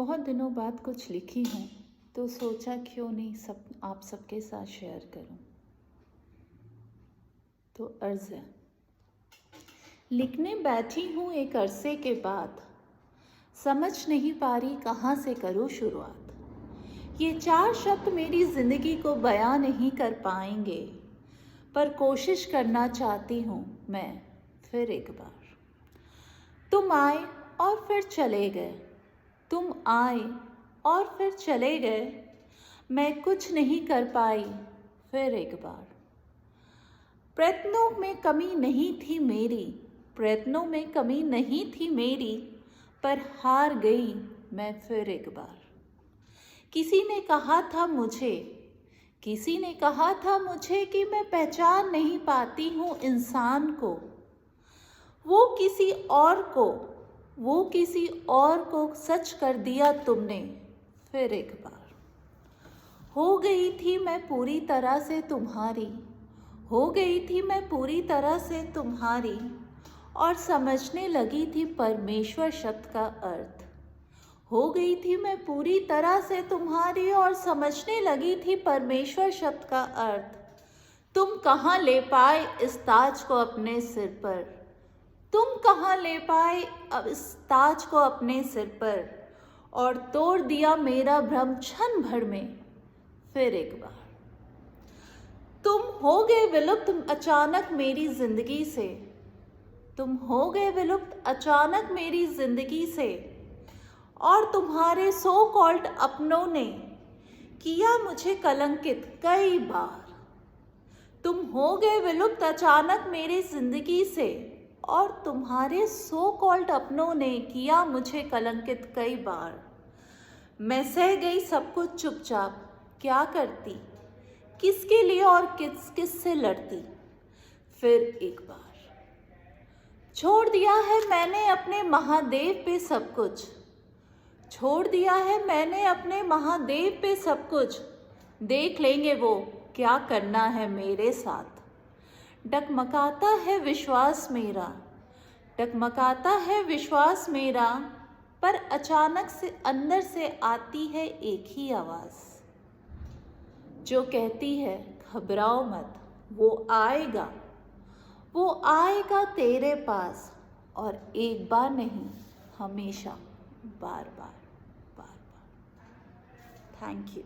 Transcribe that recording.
बहुत दिनों बाद कुछ लिखी हूँ तो सोचा क्यों नहीं आप सबके साथ शेयर करूँ। तो अर्ज़ है, लिखने बैठी हूँ एक अरसे के बाद, समझ नहीं पा रही कहाँ से करूँ शुरुआत। ये 4 शब्द मेरी ज़िंदगी को बयां नहीं कर पाएंगे, पर कोशिश करना चाहती हूँ मैं फिर एक बार। तुम आए और फिर चले गए, तुम आए और फिर चले गए, मैं कुछ नहीं कर पाई फिर एक बार। प्रयत्नों में कमी नहीं थी मेरी, प्रयत्नों में कमी नहीं थी मेरी, पर हार गई मैं फिर एक बार। किसी ने कहा था मुझे कि मैं पहचान नहीं पाती हूँ इंसान को। वो किसी और को सच कर दिया तुमने फिर एक बार। हो गई थी मैं पूरी तरह से तुम्हारी, और समझने लगी थी परमेश्वर शब्द का अर्थ। हो गई थी मैं पूरी तरह से तुम्हारी और समझने लगी थी परमेश्वर शब्द का अर्थ। तुम कहाँ ले पाए इस ताज को अपने सिर पर, तुम कहाँ ले पाए अब इस ताज को अपने सिर पर, और तोड़ दिया मेरा भ्रम क्षण भर में फिर एक बार। तुम हो गए विलुप्त अचानक मेरी जिंदगी से, तुम हो गए विलुप्त अचानक मेरी जिंदगी से, और तुम्हारे सो कॉल्ड अपनों ने किया मुझे कलंकित कई बार। तुम हो गए विलुप्त अचानक मेरी जिंदगी से, और तुम्हारे सो कॉल्ड अपनों ने किया मुझे कलंकित कई बार। मैं सह गई सब कुछ चुपचाप, क्या करती, किसके लिए और किससे लड़ती फिर एक बार। छोड़ दिया है मैंने अपने महादेव पे सब कुछ, छोड़ दिया है मैंने अपने महादेव पे सब कुछ, देख लेंगे वो क्या करना है मेरे साथ। डगमगाता है विश्वास मेरा, पर अचानक से अंदर से आती है एक ही आवाज़, जो कहती है घबराओ मत, वो आएगा तेरे पास, और एक बार नहीं हमेशा बार बार। Thank you.